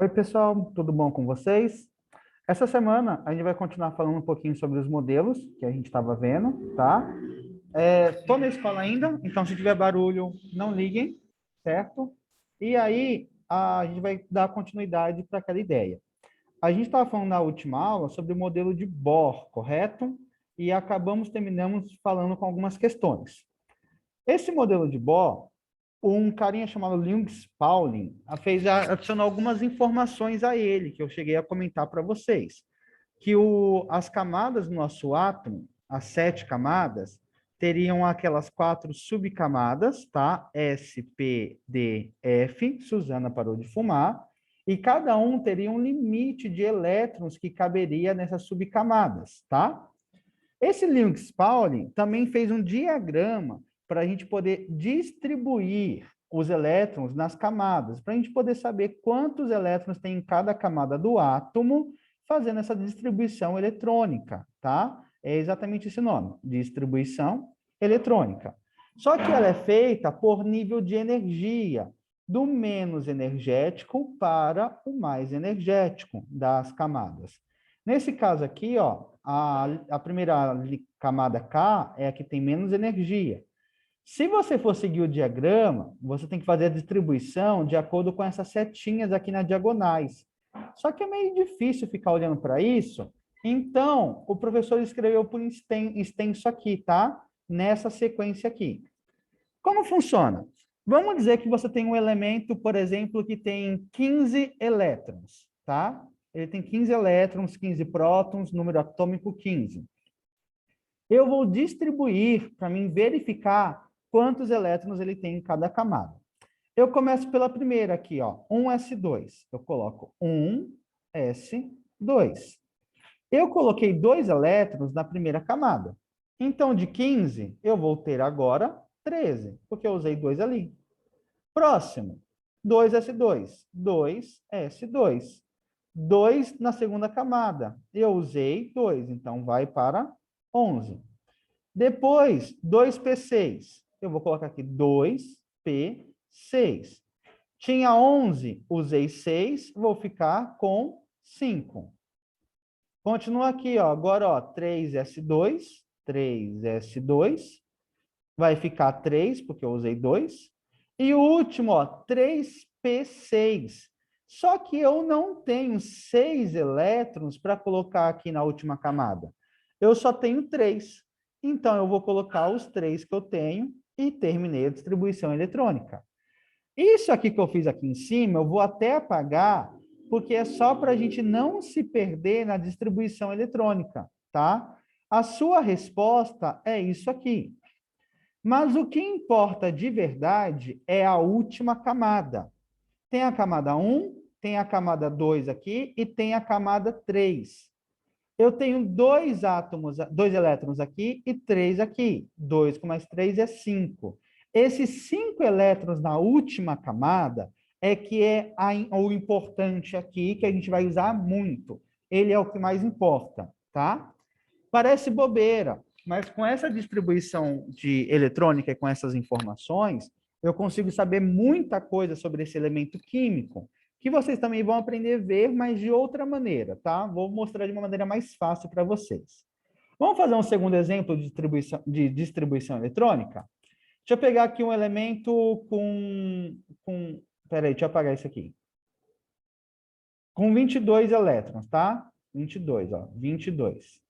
Oi, pessoal, tudo bom com vocês? Essa semana a gente vai continuar falando um pouquinho sobre os modelos que a gente estava vendo, tá? Tô na escola ainda, então se tiver barulho, não liguem, certo? E aí a gente vai dar continuidade para aquela ideia. A gente estava falando na última aula sobre o modelo de Bohr, correto? E terminamos falando com algumas questões. Esse modelo de Bohr, um carinha chamado Linus Pauling adicionou algumas informações a ele, que eu cheguei a comentar para vocês. Que as camadas do nosso átomo, as 7 camadas, teriam aquelas 4 subcamadas, tá? S, P, D, F. Suzana parou de fumar. E cada um teria um limite de elétrons que caberia nessas subcamadas, tá? Esse Linus Pauling também fez um diagrama para a gente poder distribuir os elétrons nas camadas, para a gente poder saber quantos elétrons tem em cada camada do átomo, fazendo essa distribuição eletrônica, tá? É exatamente esse nome, distribuição eletrônica. Só que ela é feita por nível de energia, do menos energético para o mais energético das camadas. Nesse caso aqui, ó, a primeira camada K é a que tem menos energia. Se você for seguir o diagrama, você tem que fazer a distribuição de acordo com essas setinhas aqui nas diagonais. Só que é meio difícil ficar olhando para isso, então o professor escreveu por extenso aqui, tá? Nessa sequência aqui. Como funciona? Vamos dizer que você tem um elemento, por exemplo, que tem 15 elétrons, tá? Ele tem 15 elétrons, 15 prótons, número atômico 15. Eu vou distribuir para mim verificar quantos elétrons ele tem em cada camada. Eu começo pela primeira aqui, ó, 1s2. Eu coloco 1s2. Eu coloquei 2 elétrons na primeira camada. Então, de 15, eu vou ter agora 13, porque eu usei 2 ali. Próximo, 2s2. 2s2. 2 na segunda camada. Eu usei 2, então vai para 11. Depois, 2p6. Eu vou colocar aqui 2p6. Tinha 11, usei 6, vou ficar com 5. Continua aqui, ó. Agora, ó, 3s2, 3s2, vai ficar 3, porque eu usei 2. E o último, ó, 3p6. Só que eu não tenho 6 elétrons para colocar aqui na última camada. Eu só tenho 3. Então, eu vou colocar os 3 que eu tenho e terminei a distribuição eletrônica. Isso aqui que eu fiz aqui em cima, eu vou até apagar, porque é só para a gente não se perder na distribuição eletrônica, tá? A sua resposta é isso aqui. Mas o que importa de verdade é a última camada. Tem a camada 1, tem a camada 2 aqui e tem a camada 3. Eu tenho 2 átomos, 2 elétrons aqui e 3 aqui. 2 com mais 3 é 5. Esses 5 elétrons na última camada é que é o importante aqui, que a gente vai usar muito. Ele é o que mais importa, tá? Parece bobeira, mas com essa distribuição de eletrônica e com essas informações, eu consigo saber muita coisa sobre esse elemento químico, que vocês também vão aprender a ver, mas de outra maneira, tá? Vou mostrar de uma maneira mais fácil para vocês. Vamos fazer um segundo exemplo de distribuição eletrônica? Deixa eu pegar aqui um elemento com... Peraí, deixa eu apagar isso aqui. Com 22 elétrons, tá? 22, ó, 22.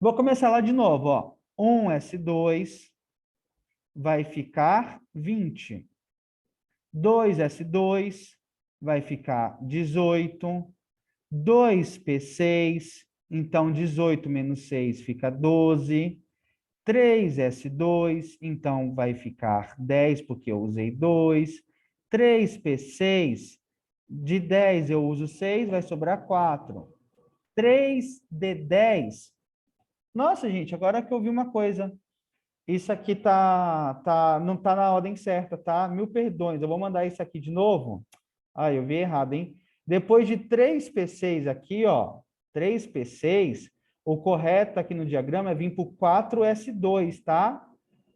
Vou começar lá de novo, ó. 1s2 vai ficar 20. 2s2 vai ficar 18. 2p6, então 18 menos 6 fica 12. 3s2, então vai ficar 10, porque eu usei 2. 3p6, de 10 eu uso 6, vai sobrar 4. 3d10. Nossa, gente, agora que eu vi uma coisa. Isso aqui não tá na ordem certa, tá? Mil perdões. Eu vou mandar isso aqui de novo. Ah, eu vi errado, hein? Depois de 3p6 aqui, ó, 3p6, o correto aqui no diagrama é vir para o 4s2, tá?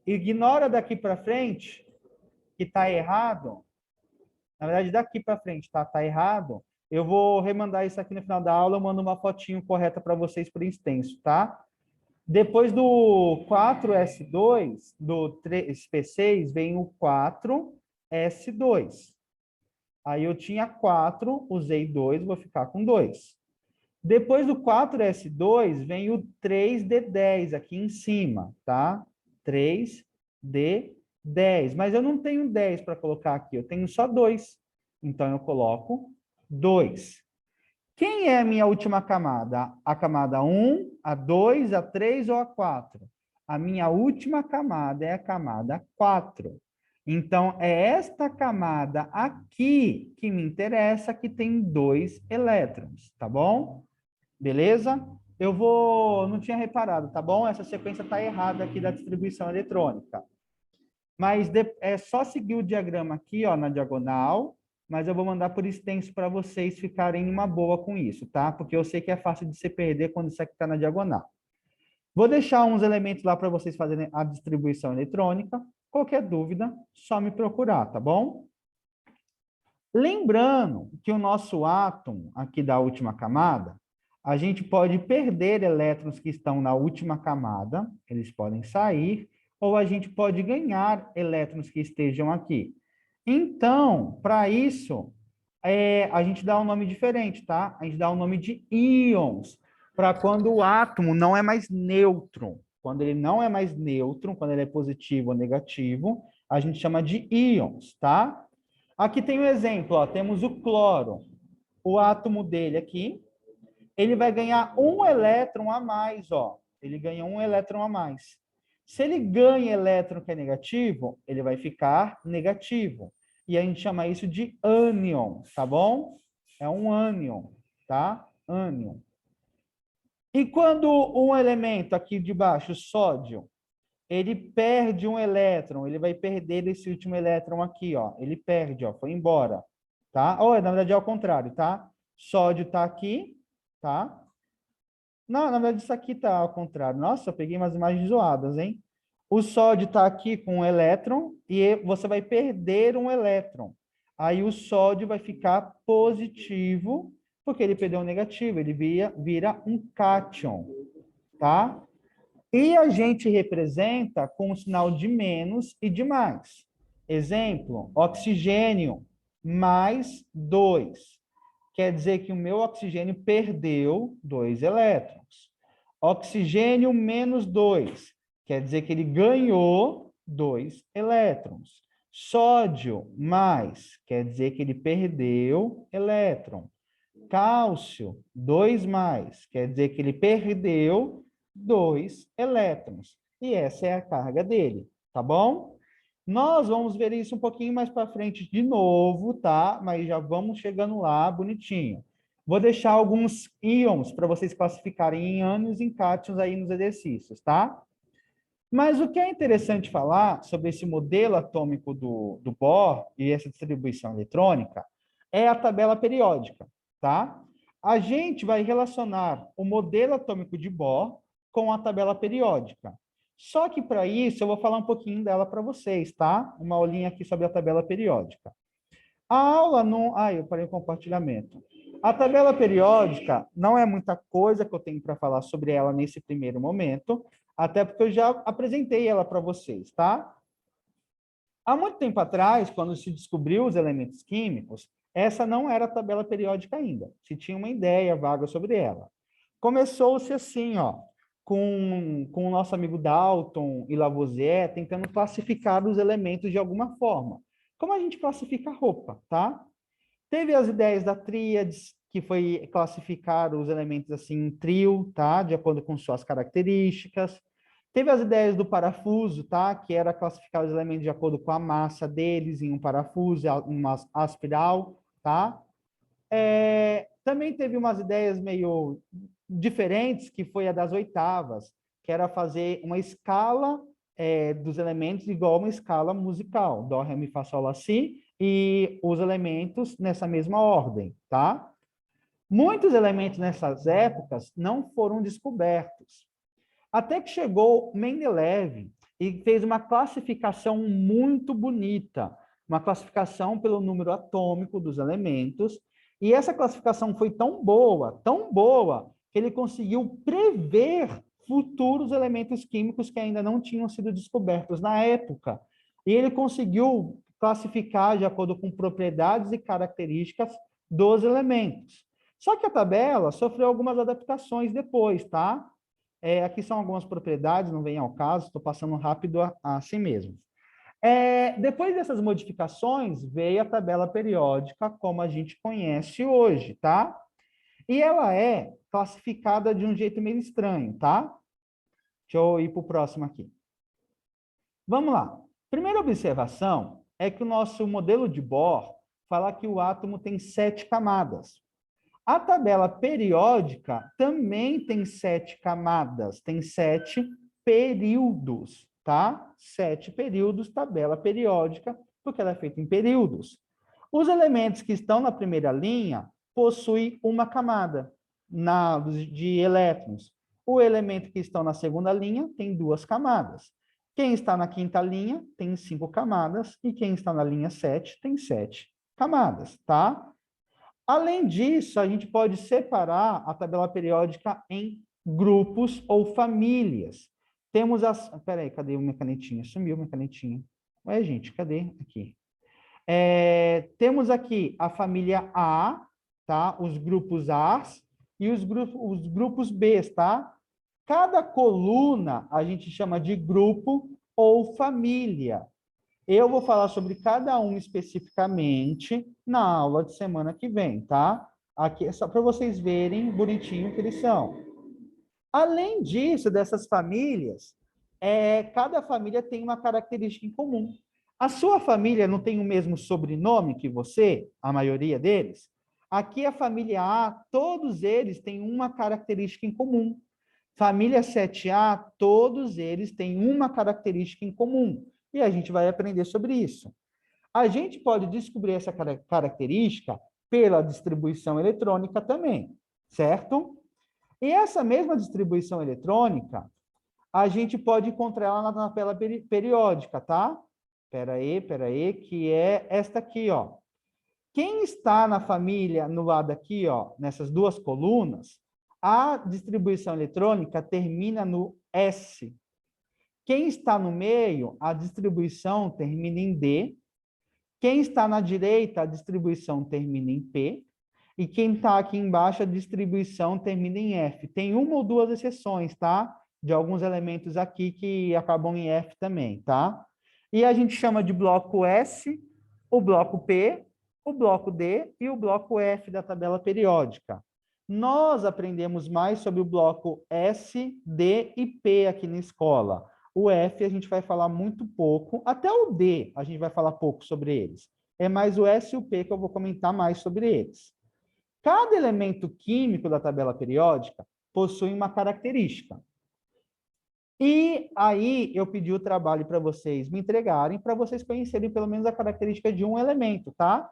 Ignora daqui para frente, que tá errado. Na verdade, daqui para frente, tá? Tá errado. Eu vou remandar isso aqui no final da aula, eu mando uma fotinho correta para vocês por extenso, tá? Depois do 4S2, do 3P6, vem o 4S2. Aí eu tinha 4, usei 2, vou ficar com 2. Depois do 4S2, vem o 3D10 aqui em cima, tá? 3D10. Mas eu não tenho 10 para colocar aqui, eu tenho só 2. Então, eu coloco 2. Quem é a minha última camada? A camada 1, a 2, a 3 ou a 4? A minha última camada é a camada 4. Então, é esta camada aqui que me interessa, que tem 2 elétrons, tá bom? Beleza? Eu vou... Não tinha reparado, tá bom? Essa sequência está errada aqui da distribuição eletrônica. Mas é só seguir o diagrama aqui, ó, na diagonal, mas eu vou mandar por extenso para vocês ficarem uma boa com isso, tá? Porque eu sei que é fácil de se perder quando isso aqui está na diagonal. Vou deixar uns elementos lá para vocês fazerem a distribuição eletrônica. Qualquer dúvida, só me procurar, tá bom? Lembrando que o nosso átomo aqui da última camada, a gente pode perder elétrons que estão na última camada, eles podem sair, ou a gente pode ganhar elétrons que estejam aqui. Então, para isso, a gente dá um nome diferente, tá? A gente dá um nome de íons, para quando o átomo não é mais neutro. Quando ele não é mais neutro, quando ele é positivo ou negativo, a gente chama de íons, tá? Aqui tem um exemplo, ó, temos o cloro. O átomo dele aqui, ele vai ganhar um elétron a mais, ó. Ele ganha um elétron a mais. Se ele ganha elétron que é negativo, ele vai ficar negativo. E a gente chama isso de ânion, tá bom? É um ânion, tá? Ânion. E quando um elemento aqui de baixo, sódio, ele perde um elétron, ele vai perder esse último elétron aqui, ó. Ele perde, ó, foi embora, tá? Ou, na verdade, é ao contrário, tá? Sódio tá aqui, tá? Não, na verdade, isso aqui tá ao contrário. Nossa, eu peguei umas imagens zoadas, hein? O sódio está aqui com um elétron e você vai perder um elétron. Aí o sódio vai ficar positivo, porque ele perdeu um negativo, ele vira um cátion, tá? E a gente representa com o sinal de menos e de mais. Exemplo, oxigênio mais 2. Quer dizer que o meu oxigênio perdeu 2 elétrons. Oxigênio menos 2. Quer dizer que ele ganhou 2 elétrons. Sódio mais. Quer dizer que ele perdeu elétron. Cálcio, 2 mais. Quer dizer que ele perdeu 2 elétrons. E essa é a carga dele, tá bom? Nós vamos ver isso um pouquinho mais para frente de novo, tá? Mas já vamos chegando lá, bonitinho. Vou deixar alguns íons para vocês classificarem em ânions e em cátions aí nos exercícios, tá? Mas o que é interessante falar sobre esse modelo atômico do Bohr e essa distribuição eletrônica é a tabela periódica, tá? A gente vai relacionar o modelo atômico de Bohr com a tabela periódica. Só que para isso eu vou falar um pouquinho dela para vocês, tá? Uma aulinha aqui sobre a tabela periódica. A aula não... Ah, eu parei o compartilhamento. A tabela periódica não é muita coisa que eu tenho para falar sobre ela nesse primeiro momento, até porque eu já apresentei ela para vocês, tá? Há muito tempo atrás, quando se descobriu os elementos químicos, essa não era a tabela periódica ainda. Se tinha uma ideia vaga sobre ela. Começou-se assim, ó, com o nosso amigo Dalton e Lavoisier, tentando classificar os elementos de alguma forma. Como a gente classifica a roupa, tá? Teve as ideias da tríades, que foi classificar os elementos assim em trio, tá? De acordo com suas características. Teve as ideias do parafuso, tá? Que era classificar os elementos de acordo com a massa deles em um parafuso, uma aspiral, tá? Também teve umas ideias meio diferentes, que foi a das oitavas, que era fazer uma escala dos elementos igual a uma escala musical, dó, ré, mi, fá, sol, lá, si, e os elementos nessa mesma ordem, tá? Muitos elementos nessas épocas não foram descobertos. Até que chegou Mendeleev e fez uma classificação muito bonita, uma classificação pelo número atômico dos elementos, E essa classificação foi tão boa, que ele conseguiu prever futuros elementos químicos que ainda não tinham sido descobertos na época. E ele conseguiu classificar de acordo com propriedades e características dos elementos. Só que a tabela sofreu algumas adaptações depois, tá? Aqui são algumas propriedades, não vem ao caso, estou passando rápido assim mesmo. Depois dessas modificações, veio a tabela periódica como a gente conhece hoje, tá? E ela é classificada de um jeito meio estranho, tá? Deixa eu ir para o próximo aqui. Vamos lá. Primeira observação é que o nosso modelo de Bohr fala que o átomo tem 7 camadas. A tabela periódica também tem 7 camadas, tem 7 períodos, tá? 7 períodos, tabela periódica, porque ela é feita em períodos. Os elementos que estão na primeira linha possuem uma camada de elétrons. O elemento que está na segunda linha tem 2 camadas. Quem está na quinta linha tem 5 camadas, e quem está na linha 7 tem 7 camadas, tá? Além disso, a gente pode separar a tabela periódica em grupos ou famílias. Temos as... Peraí, cadê minha canetinha? Sumiu minha canetinha. Ué, gente, cadê? Aqui. Temos aqui a família A, tá? Os grupos A's e os grupos B's, tá? Cada coluna a gente chama de grupo ou família. Eu vou falar sobre cada um especificamente na aula de semana que vem, tá? Aqui é só para vocês verem bonitinho que eles são. Além disso, dessas famílias, cada família tem uma característica em comum. A sua família não tem o mesmo sobrenome que você, a maioria deles? Aqui a família A, todos eles têm uma característica em comum. Família 7A, todos eles têm uma característica em comum. E a gente vai aprender sobre isso. A gente pode descobrir essa característica pela distribuição eletrônica também, certo? E essa mesma distribuição eletrônica, a gente pode encontrar ela na tabela periódica, tá? Espera aí, que é esta aqui, ó. Quem está na família, no lado aqui, ó, nessas duas colunas, a distribuição eletrônica termina no S. Quem está no meio, a distribuição termina em D. Quem está na direita, a distribuição termina em P. E quem está aqui embaixo, a distribuição termina em F. Tem uma ou duas exceções, tá? De alguns elementos aqui que acabam em F também, tá? E a gente chama de bloco S, o bloco P, o bloco D e o bloco F da tabela periódica. Nós aprendemos mais sobre o bloco S, D e P aqui na escola. O F a gente vai falar muito pouco, até o D a gente vai falar pouco sobre eles. É mais o S e o P que eu vou comentar mais sobre eles. Cada elemento químico da tabela periódica possui uma característica. E aí eu pedi o trabalho para vocês me entregarem, para vocês conhecerem pelo menos a característica de um elemento, tá?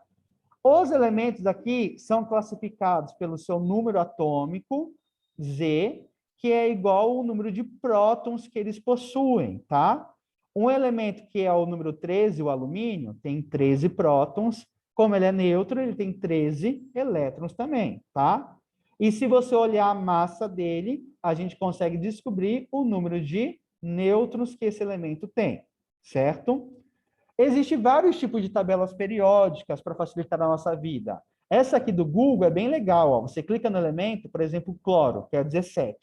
Os elementos aqui são classificados pelo seu número atômico, Z, que é igual ao número de prótons que eles possuem, tá? Um elemento que é o número 13, o alumínio, tem 13 prótons. Como ele é neutro, ele tem 13 elétrons também, tá? E se você olhar a massa dele, a gente consegue descobrir o número de nêutrons que esse elemento tem, certo? Existem vários tipos de tabelas periódicas para facilitar a nossa vida. Essa aqui do Google é bem legal, ó. Você clica no elemento, por exemplo, cloro, que é 17.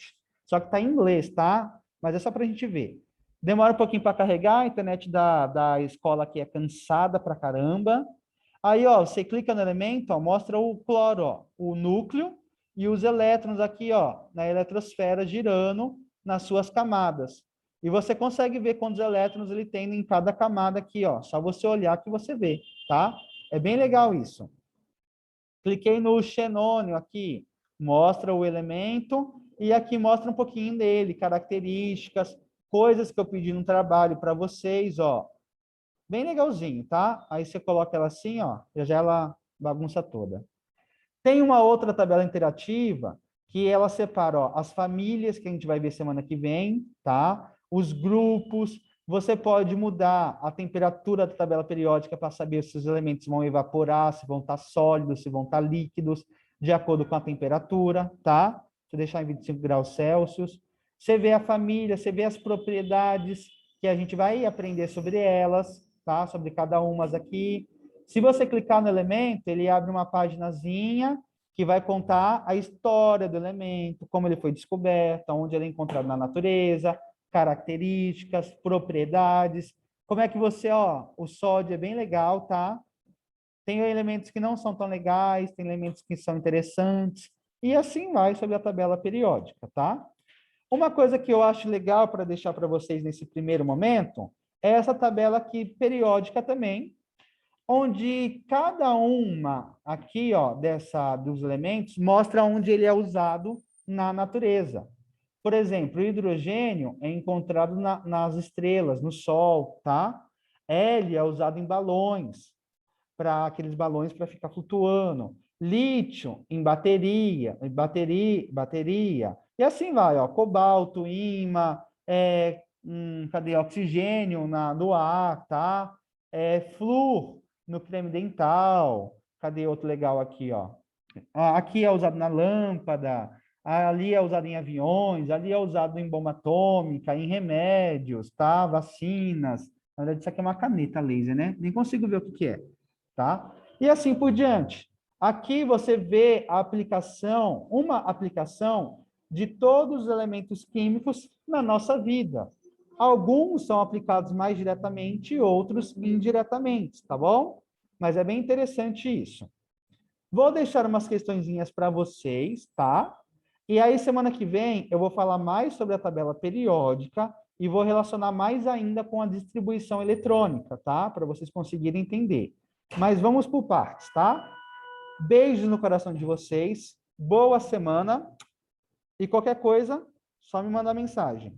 Só que está em inglês, tá? Mas é só para a gente ver. Demora um pouquinho para carregar, a internet da escola aqui é cansada pra caramba. Aí, ó, você clica no elemento, ó, mostra o cloro, ó, o núcleo e os elétrons aqui, ó, na eletrosfera girando nas suas camadas. E você consegue ver quantos elétrons ele tem em cada camada aqui, ó. Só você olhar que você vê, tá? É bem legal isso. Cliquei no xenônio aqui, mostra o elemento e aqui mostra um pouquinho dele, características, coisas que eu pedi no trabalho para vocês, ó. Bem legalzinho, tá? Aí você coloca ela assim, ó, já ela bagunça toda. Tem uma outra tabela interativa que ela separa, ó, as famílias que a gente vai ver semana que vem, tá? Os grupos, Você pode mudar a temperatura da tabela periódica para saber se os elementos vão evaporar, se vão estar sólidos, se vão estar líquidos, de acordo com a temperatura, tá? Deixa eu deixar em 25 graus Celsius. Você vê a família, você vê as propriedades, que a gente vai aprender sobre elas, tá? Sobre cada uma aqui. Se você clicar no elemento, ele abre uma paginazinha que vai contar a história do elemento, como ele foi descoberto, onde ele é encontrado na natureza, características, propriedades. Como é que você, ó, o sódio é bem legal, tá? Tem elementos que não são tão legais, tem elementos que são interessantes, e assim vai sobre a tabela periódica, tá? Uma coisa que eu acho legal para deixar para vocês nesse primeiro momento é essa tabela aqui periódica também, onde cada uma aqui, ó, dos elementos mostra onde ele é usado na natureza. Por exemplo, o hidrogênio é encontrado nas estrelas, no Sol, tá? Hélio é usado em balões, para aqueles balões para ficar flutuando. Lítio em bateria. E assim vai, ó, cobalto, ímã, cadê? Oxigênio no ar, tá? Flúor no creme dental. Cadê outro legal aqui, ó? Aqui é usado na lâmpada, ali é usado em aviões, ali é usado em bomba atômica, em remédios, tá? Vacinas. Na verdade, isso aqui é uma caneta laser, né? Nem consigo ver o que é, tá? E assim por diante. Aqui você vê a aplicação, uma aplicação de todos os elementos químicos na nossa vida. Alguns são aplicados mais diretamente, outros indiretamente, tá bom? Mas é bem interessante isso. Vou deixar umas questõezinhas para vocês, tá? E aí, semana que vem, eu vou falar mais sobre a tabela periódica e vou relacionar mais ainda com a distribuição eletrônica, tá? Para vocês conseguirem entender. Mas vamos por partes, tá? Beijos no coração de vocês, boa semana e qualquer coisa, só me mandar mensagem.